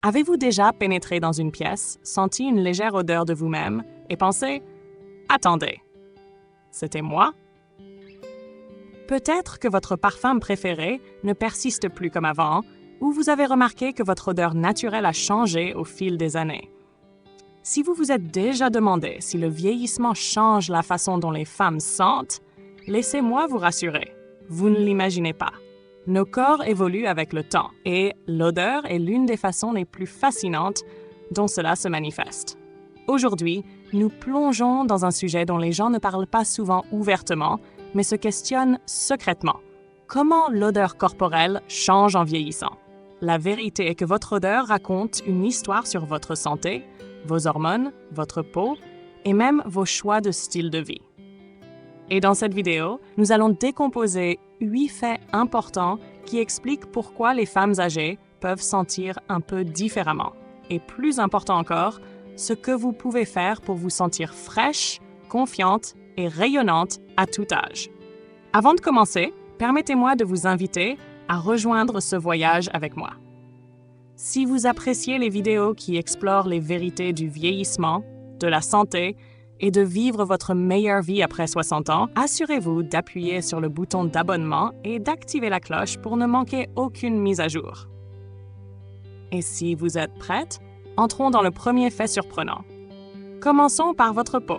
Avez-vous déjà pénétré dans une pièce, senti une légère odeur de vous-même et pensé « Attendez, c'était moi ?» Peut-être que votre parfum préféré ne persiste plus comme avant, ou vous avez remarqué que votre odeur naturelle a changé au fil des années. Si vous vous êtes déjà demandé si le vieillissement change la façon dont les femmes sentent, laissez-moi vous rassurer, vous ne l'imaginez pas. Nos corps évoluent avec le temps et l'odeur est l'une des façons les plus fascinantes dont cela se manifeste. Aujourd'hui, nous plongeons dans un sujet dont les gens ne parlent pas souvent ouvertement, mais se questionnent secrètement. Comment l'odeur corporelle change en vieillissant? La vérité est que votre odeur raconte une histoire sur votre santé, vos hormones, votre peau et même vos choix de style de vie. Et dans cette vidéo, nous allons décomposer 8 faits importants qui expliquent pourquoi les femmes âgées peuvent sentir un peu différemment. Et plus important encore, ce que vous pouvez faire pour vous sentir fraîche, confiante et rayonnante à tout âge. Avant de commencer, permettez-moi de vous inviter à rejoindre ce voyage avec moi. Si vous appréciez les vidéos qui explorent les vérités du vieillissement, de la santé et de vivre votre meilleure vie après 60 ans, assurez-vous d'appuyer sur le bouton d'abonnement et d'activer la cloche pour ne manquer aucune mise à jour. Et si vous êtes prête, entrons dans le premier fait surprenant. Commençons par votre peau.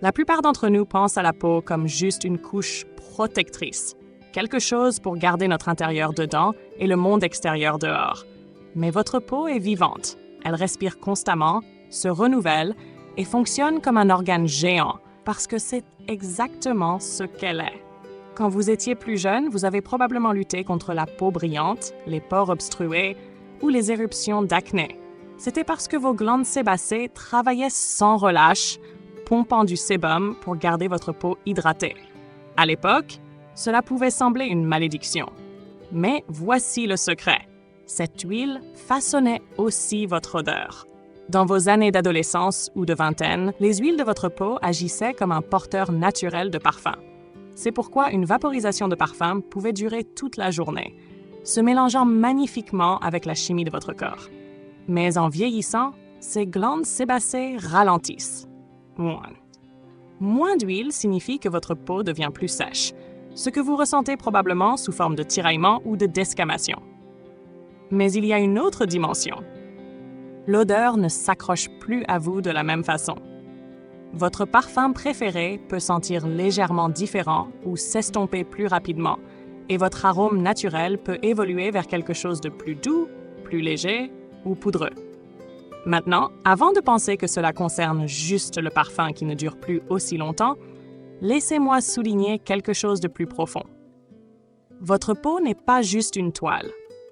La plupart d'entre nous pensent à la peau comme juste une couche protectrice, quelque chose pour garder notre intérieur dedans et le monde extérieur dehors. Mais votre peau est vivante, elle respire constamment, se renouvelle et fonctionne comme un organe géant parce que c'est exactement ce qu'elle est. Quand vous étiez plus jeune, vous avez probablement lutté contre la peau brillante, les pores obstrués ou les éruptions d'acné. C'était parce que vos glandes sébacées travaillaient sans relâche, pompant du sébum pour garder votre peau hydratée. À l'époque, cela pouvait sembler une malédiction. Mais voici le secret. Cette huile façonnait aussi votre odeur. Dans vos années d'adolescence ou de vingtaine, les huiles de votre peau agissaient comme un porteur naturel de parfum. C'est pourquoi une vaporisation de parfum pouvait durer toute la journée, se mélangeant magnifiquement avec la chimie de votre corps. Mais en vieillissant, ces glandes sébacées ralentissent. Moins d'huile signifie que votre peau devient plus sèche, ce que vous ressentez probablement sous forme de tiraillement ou de desquamation. Mais il y a une autre dimension. L'odeur ne s'accroche plus à vous de la même façon. Votre parfum préféré peut sentir légèrement différent ou s'estomper plus rapidement, et votre arôme naturel peut évoluer vers quelque chose de plus doux, plus léger ou poudreux. Maintenant, avant de penser que cela concerne juste le parfum qui ne dure plus aussi longtemps, laissez-moi souligner quelque chose de plus profond. Votre peau n'est pas juste une toile.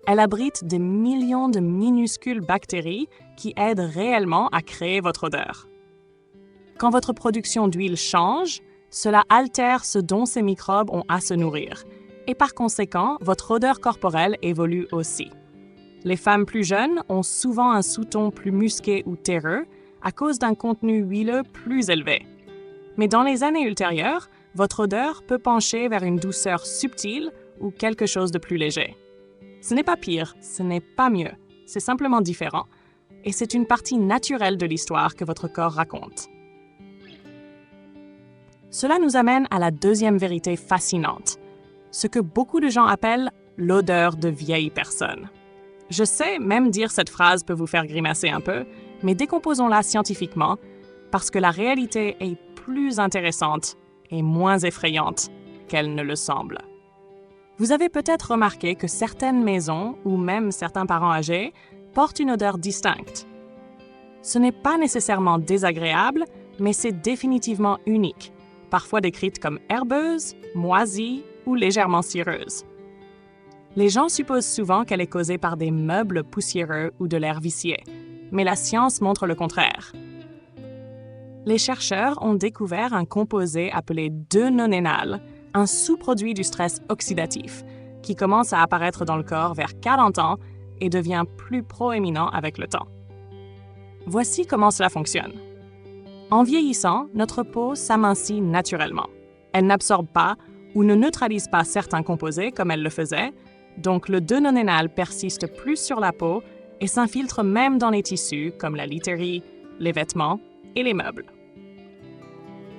Elle abrite des millions de minuscules bactéries qui aident réellement à créer votre odeur. Quand votre production d'huile change, cela altère ce dont ces microbes ont à se nourrir, et par conséquent, votre odeur corporelle évolue aussi. Les femmes plus jeunes ont souvent un sous-ton plus musqué ou terreux à cause d'un contenu huileux plus élevé. Mais dans les années ultérieures, votre odeur peut pencher vers une douceur subtile ou quelque chose de plus léger. Ce n'est pas pire, ce n'est pas mieux, c'est simplement différent, et c'est une partie naturelle de l'histoire que votre corps raconte. Cela nous amène à la deuxième vérité fascinante, ce que beaucoup de gens appellent l'odeur de vieille personne. Je sais, même dire cette phrase peut vous faire grimacer un peu, mais décomposons-la scientifiquement parce que la réalité est plus intéressante et moins effrayante qu'elle ne le semble. Vous avez peut-être remarqué que certaines maisons, ou même certains parents âgés, portent une odeur distincte. Ce n'est pas nécessairement désagréable, mais c'est définitivement unique, parfois décrite comme herbeuse, moisie ou légèrement cireuse. Les gens supposent souvent qu'elle est causée par des meubles poussiéreux ou de l'air vicié, mais la science montre le contraire. Les chercheurs ont découvert un composé appelé 2-nonénal, un sous-produit du stress oxydatif, qui commence à apparaître dans le corps vers 40 ans et devient plus proéminent avec le temps. Voici comment cela fonctionne. En vieillissant, notre peau s'amincit naturellement. Elle n'absorbe pas ou ne neutralise pas certains composés comme elle le faisait, donc le 2-nonénal persiste plus sur la peau et s'infiltre même dans les tissus comme la literie, les vêtements et les meubles.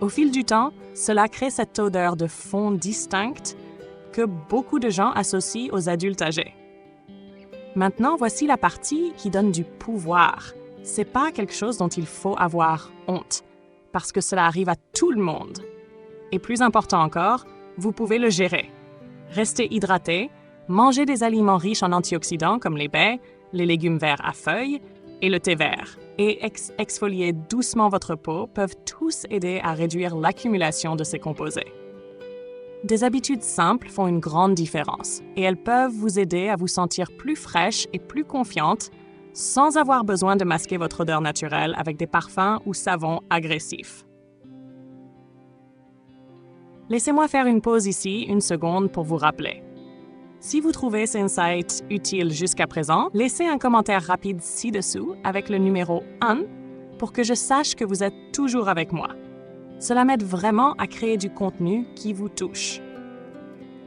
Au fil du temps, cela crée cette odeur de fond distincte que beaucoup de gens associent aux adultes âgés. Maintenant, voici la partie qui donne du pouvoir. C'est pas quelque chose dont il faut avoir honte, parce que cela arrive à tout le monde. Et plus important encore, vous pouvez le gérer. Restez hydraté, mangez des aliments riches en antioxydants comme les baies, les légumes verts à feuilles et le thé vert. Et exfolier doucement votre peau peuvent tous aider à réduire l'accumulation de ces composés. Des habitudes simples font une grande différence et elles peuvent vous aider à vous sentir plus fraîche et plus confiante sans avoir besoin de masquer votre odeur naturelle avec des parfums ou savons agressifs. Laissez-moi faire une pause ici, une seconde, pour vous rappeler. Si vous trouvez ces insights utiles jusqu'à présent, laissez un commentaire rapide ci-dessous avec le numéro 1 pour que je sache que vous êtes toujours avec moi. Cela m'aide vraiment à créer du contenu qui vous touche.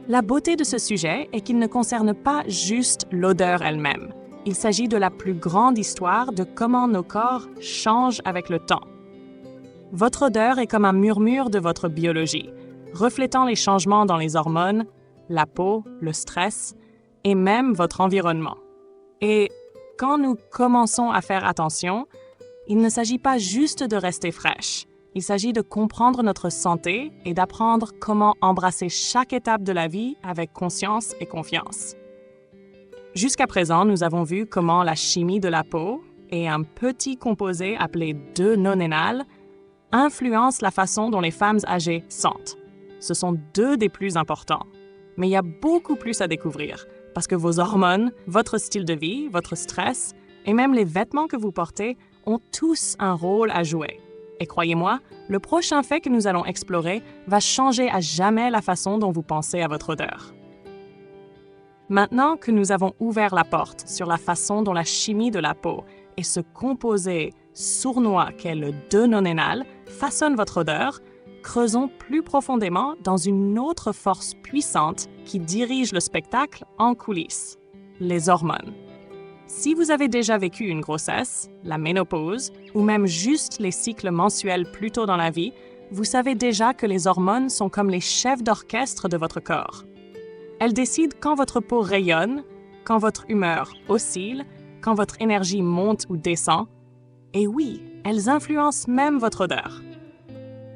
La beauté de ce sujet est qu'il ne concerne pas juste l'odeur elle-même. Il s'agit de la plus grande histoire de comment nos corps changent avec le temps. Votre odeur est comme un murmure de votre biologie, reflétant les changements dans les hormones, la peau, le stress et même votre environnement. Et quand nous commençons à faire attention, il ne s'agit pas juste de rester fraîche. Il s'agit de comprendre notre santé et d'apprendre comment embrasser chaque étape de la vie avec conscience et confiance. Jusqu'à présent, nous avons vu comment la chimie de la peau et un petit composé appelé 2-nonénal influencent la façon dont les femmes âgées sentent. Ce sont deux des plus importants. Mais il y a beaucoup plus à découvrir parce que vos hormones, votre style de vie, votre stress et même les vêtements que vous portez ont tous un rôle à jouer. Et croyez-moi, le prochain fait que nous allons explorer va changer à jamais la façon dont vous pensez à votre odeur. Maintenant que nous avons ouvert la porte sur la façon dont la chimie de la peau et ce composé sournois qu'est le 2-nonénal façonne votre odeur, creusons plus profondément dans une autre force puissante qui dirige le spectacle en coulisses, les hormones. Si vous avez déjà vécu une grossesse, la ménopause, ou même juste les cycles mensuels plus tôt dans la vie, vous savez déjà que les hormones sont comme les chefs d'orchestre de votre corps. Elles décident quand votre peau rayonne, quand votre humeur oscille, quand votre énergie monte ou descend. Et oui, elles influencent même votre odeur.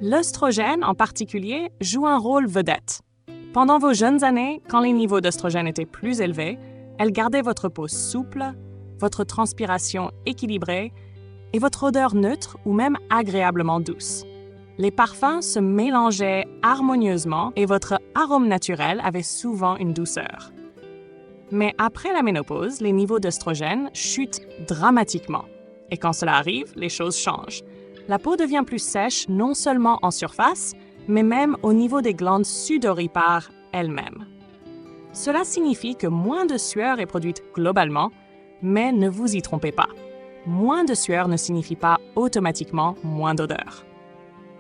L'œstrogène, en particulier, joue un rôle vedette. Pendant vos jeunes années, quand les niveaux d'œstrogène étaient plus élevés, elle gardait votre peau souple, votre transpiration équilibrée et votre odeur neutre ou même agréablement douce. Les parfums se mélangeaient harmonieusement et votre arôme naturel avait souvent une douceur. Mais après la ménopause, les niveaux d'œstrogène chutent dramatiquement. Et quand cela arrive, les choses changent. La peau devient plus sèche non seulement en surface, mais même au niveau des glandes sudoripares elles-mêmes. Cela signifie que moins de sueur est produite globalement, mais ne vous y trompez pas. Moins de sueur ne signifie pas automatiquement moins d'odeur.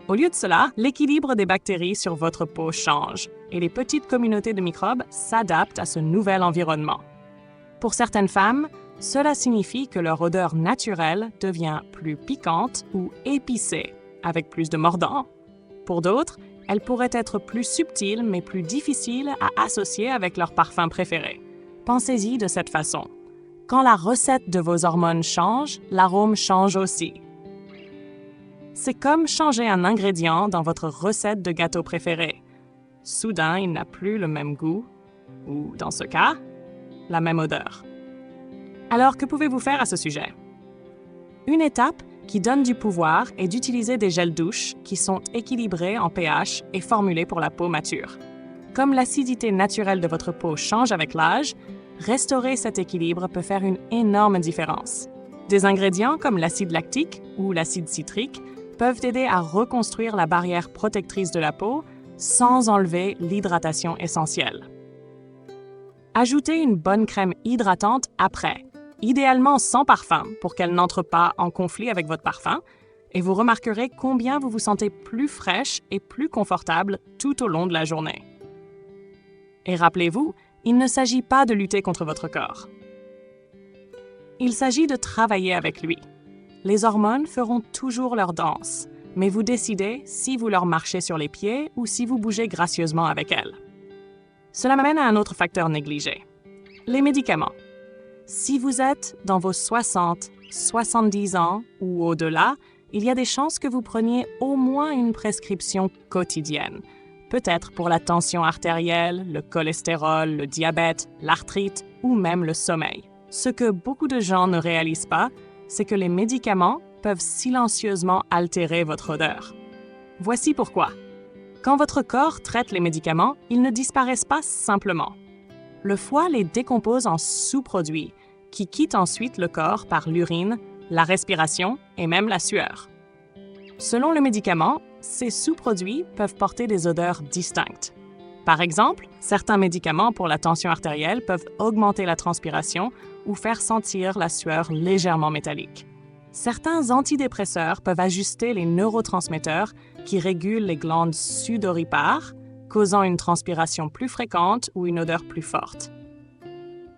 Au lieu de cela, l'équilibre des bactéries sur votre peau change et les petites communautés de microbes s'adaptent à ce nouvel environnement. Pour certaines femmes, cela signifie que leur odeur naturelle devient plus piquante ou épicée, avec plus de mordant. Pour d'autres, elle pourrait être plus subtile mais plus difficile à associer avec leur parfum préféré. Pensez-y de cette façon. Quand la recette de vos hormones change, l'arôme change aussi. C'est comme changer un ingrédient dans votre recette de gâteau préféré. Soudain, il n'a plus le même goût, ou dans ce cas, la même odeur. Alors, que pouvez-vous faire à ce sujet? Une étape qui donne du pouvoir est d'utiliser des gels douches qui sont équilibrés en pH et formulés pour la peau mature. Comme l'acidité naturelle de votre peau change avec l'âge, restaurer cet équilibre peut faire une énorme différence. Des ingrédients comme l'acide lactique ou l'acide citrique peuvent aider à reconstruire la barrière protectrice de la peau sans enlever l'hydratation essentielle. Ajoutez une bonne crème hydratante après, idéalement sans parfum pour qu'elle n'entre pas en conflit avec votre parfum, et vous remarquerez combien vous vous sentez plus fraîche et plus confortable tout au long de la journée. Et rappelez-vous, il ne s'agit pas de lutter contre votre corps. Il s'agit de travailler avec lui. Les hormones feront toujours leur danse, mais vous décidez si vous leur marchez sur les pieds ou si vous bougez gracieusement avec elles. Cela m'amène à un autre facteur négligé. Les médicaments. Si vous êtes dans vos 60, 70 ans ou au-delà, il y a des chances que vous preniez au moins une prescription quotidienne, peut-être pour la tension artérielle, le cholestérol, le diabète, l'arthrite ou même le sommeil. Ce que beaucoup de gens ne réalisent pas, c'est que les médicaments peuvent silencieusement altérer votre odeur. Voici pourquoi. Quand votre corps traite les médicaments, ils ne disparaissent pas simplement. Le foie les décompose en sous-produits qui quittent ensuite le corps par l'urine, la respiration et même la sueur. Selon le médicament, ces sous-produits peuvent porter des odeurs distinctes. Par exemple, certains médicaments pour la tension artérielle peuvent augmenter la transpiration ou faire sentir la sueur légèrement métallique. Certains antidépresseurs peuvent ajuster les neurotransmetteurs qui régulent les glandes sudoripares, causant une transpiration plus fréquente ou une odeur plus forte.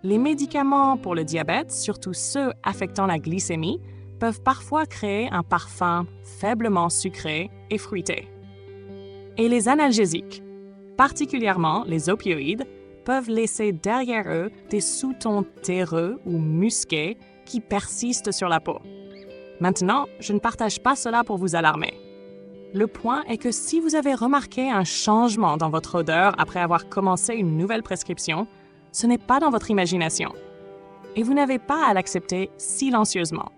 Les médicaments pour le diabète, surtout ceux affectant la glycémie, peuvent parfois créer un parfum faiblement sucré et fruité. Et les analgésiques, particulièrement les opioïdes, peuvent laisser derrière eux des sous-tons terreux ou musqués qui persistent sur la peau. Maintenant, je ne partage pas cela pour vous alarmer. Le point est que si vous avez remarqué un changement dans votre odeur après avoir commencé une nouvelle prescription, ce n'est pas dans votre imagination. Et vous n'avez pas à l'accepter silencieusement.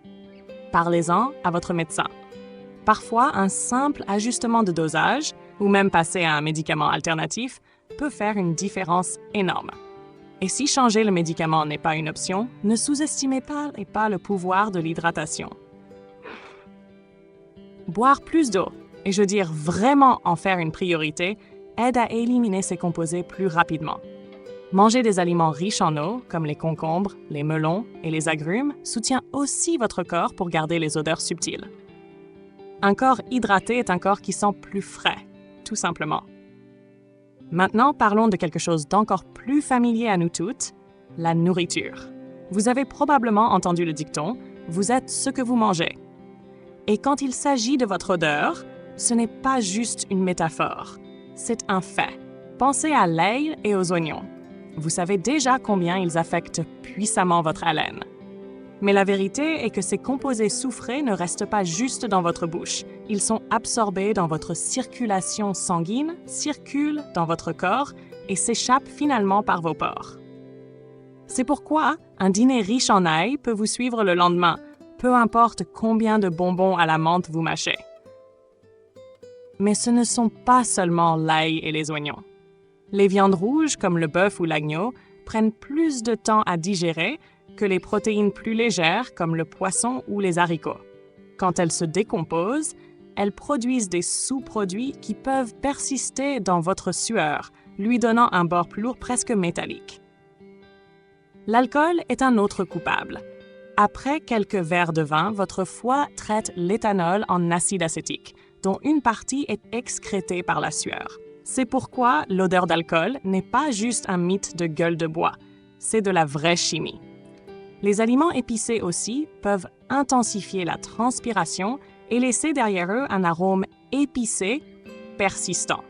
Parlez-en à votre médecin. Parfois, un simple ajustement de dosage, ou même passer à un médicament alternatif, peut faire une différence énorme. Et si changer le médicament n'est pas une option, ne sous-estimez pas le pouvoir de l'hydratation. Boire plus d'eau, et je veux dire vraiment en faire une priorité, aide à éliminer ces composés plus rapidement. Manger des aliments riches en eau, comme les concombres, les melons et les agrumes, soutient aussi votre corps pour garder les odeurs subtiles. Un corps hydraté est un corps qui sent plus frais, tout simplement. Maintenant, parlons de quelque chose d'encore plus familier à nous toutes, la nourriture. Vous avez probablement entendu le dicton « Vous êtes ce que vous mangez ». Et quand il s'agit de votre odeur, ce n'est pas juste une métaphore, c'est un fait. Pensez à l'ail et aux oignons. Vous savez déjà combien ils affectent puissamment votre haleine. Mais la vérité est que ces composés soufrés ne restent pas juste dans votre bouche. Ils sont absorbés dans votre circulation sanguine, circulent dans votre corps et s'échappent finalement par vos pores. C'est pourquoi un dîner riche en ail peut vous suivre le lendemain, peu importe combien de bonbons à la menthe vous mâchez. Mais ce ne sont pas seulement l'ail et les oignons. Les viandes rouges, comme le bœuf ou l'agneau, prennent plus de temps à digérer que les protéines plus légères, comme le poisson ou les haricots. Quand elles se décomposent, elles produisent des sous-produits qui peuvent persister dans votre sueur, lui donnant un bord plus lourd presque métallique. L'alcool est un autre coupable. Après quelques verres de vin, votre foie traite l'éthanol en acide acétique, dont une partie est excrétée par la sueur. C'est pourquoi l'odeur d'alcool n'est pas juste un mythe de gueule de bois, c'est de la vraie chimie. Les aliments épicés aussi peuvent intensifier la transpiration et laisser derrière eux un arôme épicé persistant.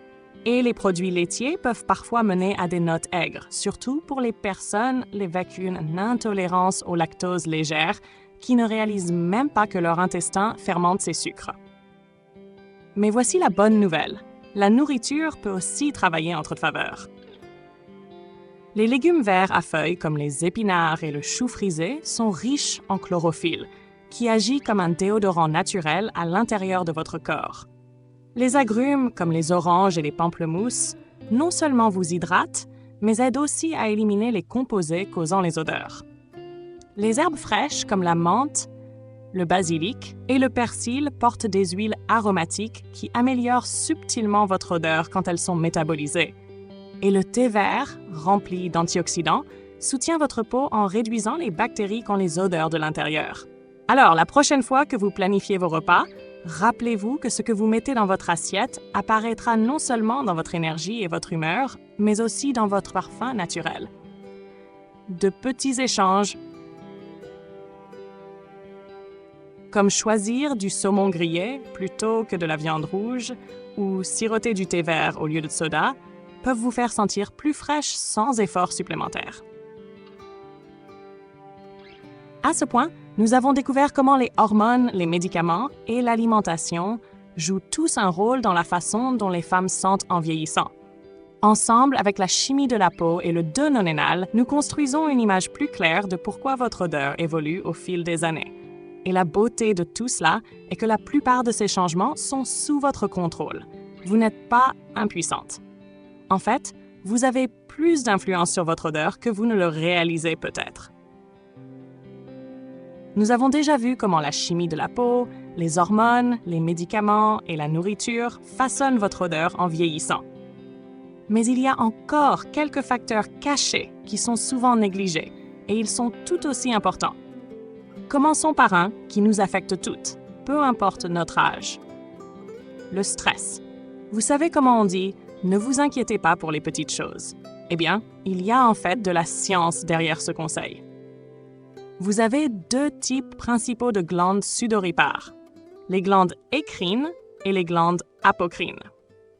Et les produits laitiers peuvent parfois mener à des notes aigres, surtout pour les personnes avec une intolérance au lactose légère qui ne réalisent même pas que leur intestin fermente ces sucres. Mais voici la bonne nouvelle. La nourriture peut aussi travailler en votre faveur. Les légumes verts à feuilles comme les épinards et le chou frisé sont riches en chlorophylle, qui agit comme un déodorant naturel à l'intérieur de votre corps. Les agrumes comme les oranges et les pamplemousses non seulement vous hydratent, mais aident aussi à éliminer les composés causant les odeurs. Les herbes fraîches comme la menthe, le basilic et le persil portent des huiles aromatiques qui améliorent subtilement votre odeur quand elles sont métabolisées. Et le thé vert, rempli d'antioxydants, soutient votre peau en réduisant les bactéries qui ont les odeurs de l'intérieur. Alors, la prochaine fois que vous planifiez vos repas, rappelez-vous que ce que vous mettez dans votre assiette apparaîtra non seulement dans votre énergie et votre humeur, mais aussi dans votre parfum naturel. De petits échanges comme choisir du saumon grillé plutôt que de la viande rouge ou siroter du thé vert au lieu de soda, peuvent vous faire sentir plus fraîche sans effort supplémentaire. À ce point, nous avons découvert comment les hormones, les médicaments et l'alimentation jouent tous un rôle dans la façon dont les femmes sentent en vieillissant. Ensemble, avec la chimie de la peau et le deux-nonénal, nous construisons une image plus claire de pourquoi votre odeur évolue au fil des années. Et la beauté de tout cela est que la plupart de ces changements sont sous votre contrôle. Vous n'êtes pas impuissante. En fait, vous avez plus d'influence sur votre odeur que vous ne le réalisez peut-être. Nous avons déjà vu comment la chimie de la peau, les hormones, les médicaments et la nourriture façonnent votre odeur en vieillissant. Mais il y a encore quelques facteurs cachés qui sont souvent négligés, et ils sont tout aussi importants. Commençons par un qui nous affecte toutes, peu importe notre âge. Le stress. Vous savez comment on dit « ne vous inquiétez pas pour les petites choses ». Eh bien, il y a en fait de la science derrière ce conseil. Vous avez deux types principaux de glandes sudoripares, les glandes écrines et les glandes apocrines.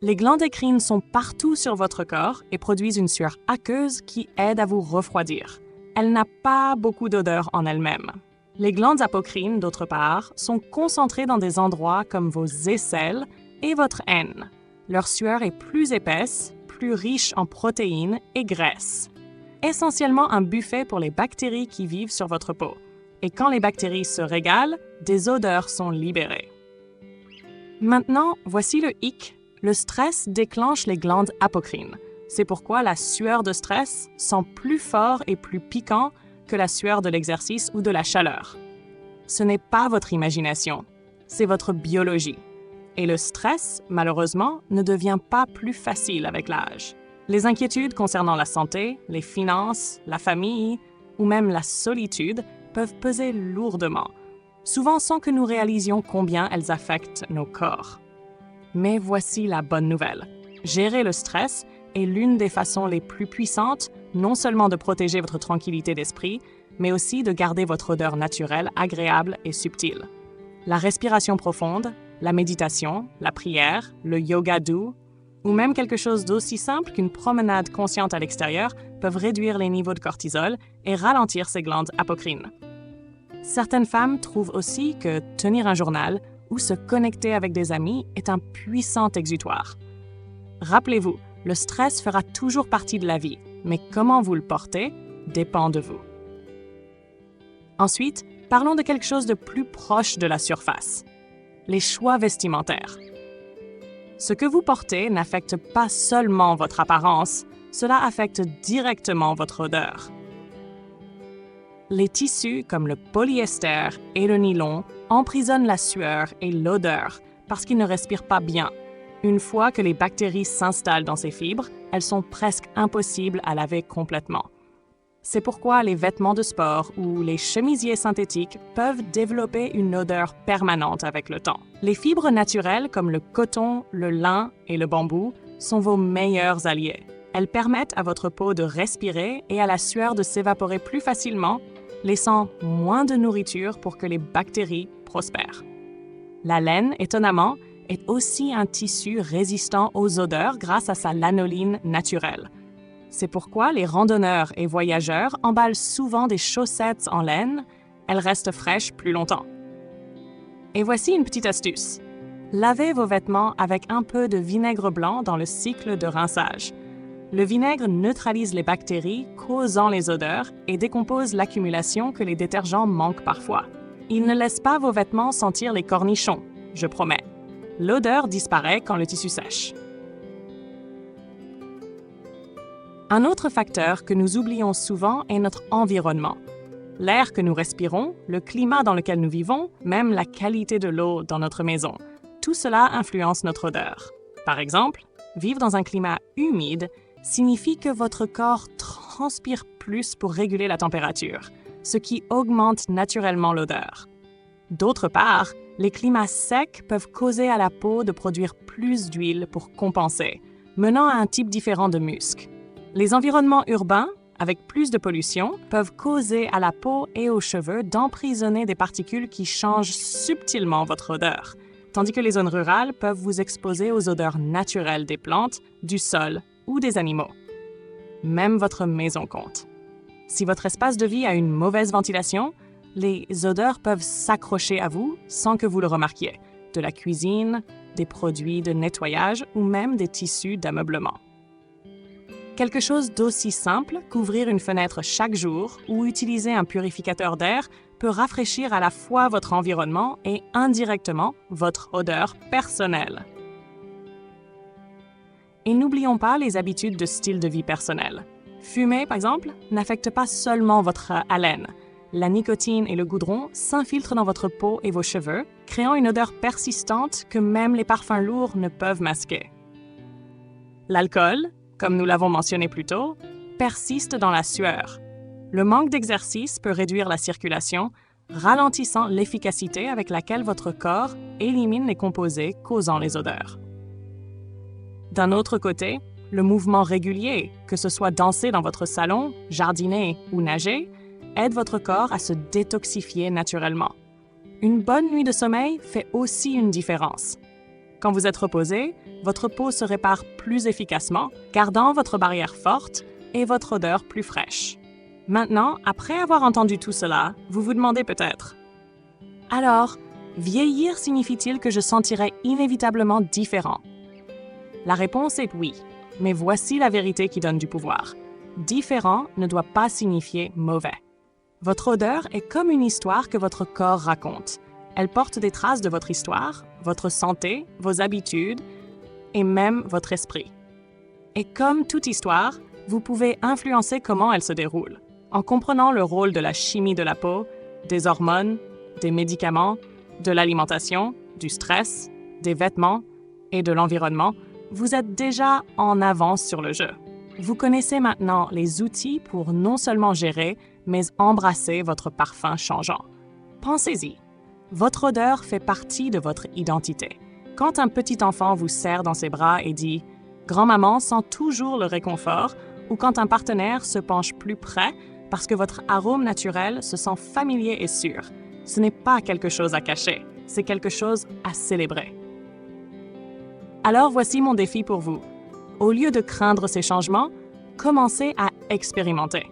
Les glandes écrines sont partout sur votre corps et produisent une sueur aqueuse qui aide à vous refroidir. Elle n'a pas beaucoup d'odeur en elle-même. Les glandes apocrines, d'autre part, sont concentrées dans des endroits comme vos aisselles et votre haine. Leur sueur est plus épaisse, plus riche en protéines et graisses. Essentiellement un buffet pour les bactéries qui vivent sur votre peau. Et quand les bactéries se régalent, des odeurs sont libérées. Maintenant, voici le hic. Le stress déclenche les glandes apocrines. C'est pourquoi la sueur de stress sent plus fort et plus piquant que la sueur de l'exercice ou de la chaleur. Ce n'est pas votre imagination, c'est votre biologie. Et le stress, malheureusement, ne devient pas plus facile avec l'âge. Les inquiétudes concernant la santé, les finances, la famille ou même la solitude peuvent peser lourdement, souvent sans que nous réalisions combien elles affectent nos corps. Mais voici la bonne nouvelle. Gérer le stress est l'une des façons les plus puissantes, non seulement de protéger votre tranquillité d'esprit, mais aussi de garder votre odeur naturelle agréable et subtile. La respiration profonde, la méditation, la prière, le yoga doux, ou même quelque chose d'aussi simple qu'une promenade consciente à l'extérieur peuvent réduire les niveaux de cortisol et ralentir ces glandes apocrines. Certaines femmes trouvent aussi que tenir un journal ou se connecter avec des amis est un puissant exutoire. Rappelez-vous, le stress fera toujours partie de la vie, mais comment vous le portez dépend de vous. Ensuite, parlons de quelque chose de plus proche de la surface, les choix vestimentaires. Ce que vous portez n'affecte pas seulement votre apparence, cela affecte directement votre odeur. Les tissus comme le polyester et le nylon emprisonnent la sueur et l'odeur parce qu'ils ne respirent pas bien. Une fois que les bactéries s'installent dans ces fibres, elles sont presque impossibles à laver complètement. C'est pourquoi les vêtements de sport ou les chemisiers synthétiques peuvent développer une odeur permanente avec le temps. Les fibres naturelles comme le coton, le lin et le bambou sont vos meilleurs alliés. Elles permettent à votre peau de respirer et à la sueur de s'évaporer plus facilement, laissant moins de nourriture pour que les bactéries prospèrent. La laine, étonnamment, est aussi un tissu résistant aux odeurs grâce à sa lanoline naturelle. C'est pourquoi les randonneurs et voyageurs emballent souvent des chaussettes en laine, elles restent fraîches plus longtemps. Et voici une petite astuce. Lavez vos vêtements avec un peu de vinaigre blanc dans le cycle de rinçage. Le vinaigre neutralise les bactéries causant les odeurs et décompose l'accumulation que les détergents manquent parfois. Il ne laisse pas vos vêtements sentir les cornichons, je promets. L'odeur disparaît quand le tissu sèche. Un autre facteur que nous oublions souvent est notre environnement. L'air que nous respirons, le climat dans lequel nous vivons, même la qualité de l'eau dans notre maison. Tout cela influence notre odeur. Par exemple, vivre dans un climat humide signifie que votre corps transpire plus pour réguler la température, ce qui augmente naturellement l'odeur. D'autre part, les climats secs peuvent causer à la peau de produire plus d'huile pour compenser, menant à un type différent de musc. Les environnements urbains, avec plus de pollution, peuvent causer à la peau et aux cheveux d'emprisonner des particules qui changent subtilement votre odeur, tandis que les zones rurales peuvent vous exposer aux odeurs naturelles des plantes, du sol ou des animaux. Même votre maison compte. Si votre espace de vie a une mauvaise ventilation, les odeurs peuvent s'accrocher à vous sans que vous le remarquiez, de la cuisine, des produits de nettoyage ou même des tissus d'ameublement. Quelque chose d'aussi simple qu'ouvrir une fenêtre chaque jour ou utiliser un purificateur d'air peut rafraîchir à la fois votre environnement et indirectement votre odeur personnelle. Et n'oublions pas les habitudes de style de vie personnel. Fumer, par exemple, n'affecte pas seulement votre haleine. La nicotine et le goudron s'infiltrent dans votre peau et vos cheveux, créant une odeur persistante que même les parfums lourds ne peuvent masquer. L'alcool, comme nous l'avons mentionné plus tôt, persiste dans la sueur. Le manque d'exercice peut réduire la circulation, ralentissant l'efficacité avec laquelle votre corps élimine les composés causant les odeurs. D'un autre côté, le mouvement régulier, que ce soit danser dans votre salon, jardiner ou nager, aide votre corps à se détoxifier naturellement. Une bonne nuit de sommeil fait aussi une différence. Quand vous êtes reposé, votre peau se répare plus efficacement, gardant votre barrière forte et votre odeur plus fraîche. Maintenant, après avoir entendu tout cela, vous vous demandez peut-être « Alors, vieillir signifie-t-il que je sentirai inévitablement différent ?» La réponse est oui, mais voici la vérité qui donne du pouvoir. Différent ne doit pas signifier mauvais. Votre odeur est comme une histoire que votre corps raconte. Elle porte des traces de votre histoire, votre santé, vos habitudes et même votre esprit. Et comme toute histoire, vous pouvez influencer comment elle se déroule. En comprenant le rôle de la chimie de la peau, des hormones, des médicaments, de l'alimentation, du stress, des vêtements et de l'environnement, vous êtes déjà en avance sur le jeu. Vous connaissez maintenant les outils pour non seulement gérer, mais embrasser votre parfum changeant. Pensez-y. Votre odeur fait partie de votre identité. Quand un petit enfant vous serre dans ses bras et dit « Grand-maman sent toujours le réconfort » ou quand un partenaire se penche plus près parce que votre arôme naturel se sent familier et sûr, ce n'est pas quelque chose à cacher, c'est quelque chose à célébrer. Alors voici mon défi pour vous. Au lieu de craindre ces changements, commencez à expérimenter.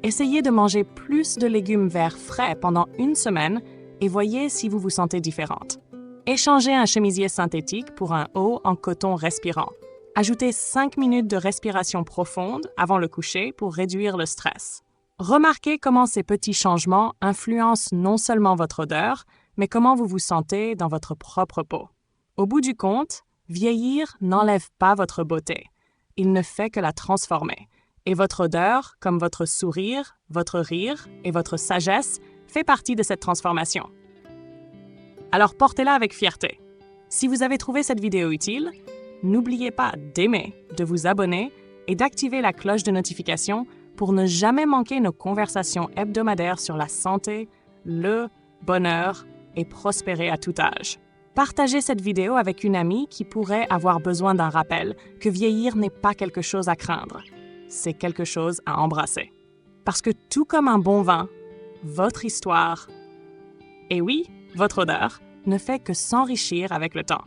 Essayez de manger plus de légumes verts frais pendant une semaine et voyez si vous vous sentez différente. Échangez un chemisier synthétique pour un haut en coton respirant. Ajoutez 5 minutes de respiration profonde avant le coucher pour réduire le stress. Remarquez comment ces petits changements influencent non seulement votre odeur, mais comment vous vous sentez dans votre propre peau. Au bout du compte, vieillir n'enlève pas votre beauté. Il ne fait que la transformer. Et votre odeur, comme votre sourire, votre rire et votre sagesse, fait partie de cette transformation. Alors portez-la avec fierté. Si vous avez trouvé cette vidéo utile, n'oubliez pas d'aimer, de vous abonner et d'activer la cloche de notification pour ne jamais manquer nos conversations hebdomadaires sur la santé, le bonheur et prospérer à tout âge. Partagez cette vidéo avec une amie qui pourrait avoir besoin d'un rappel que vieillir n'est pas quelque chose à craindre. C'est quelque chose à embrasser. Parce que tout comme un bon vin, votre histoire, et oui, votre odeur, ne fait que s'enrichir avec le temps.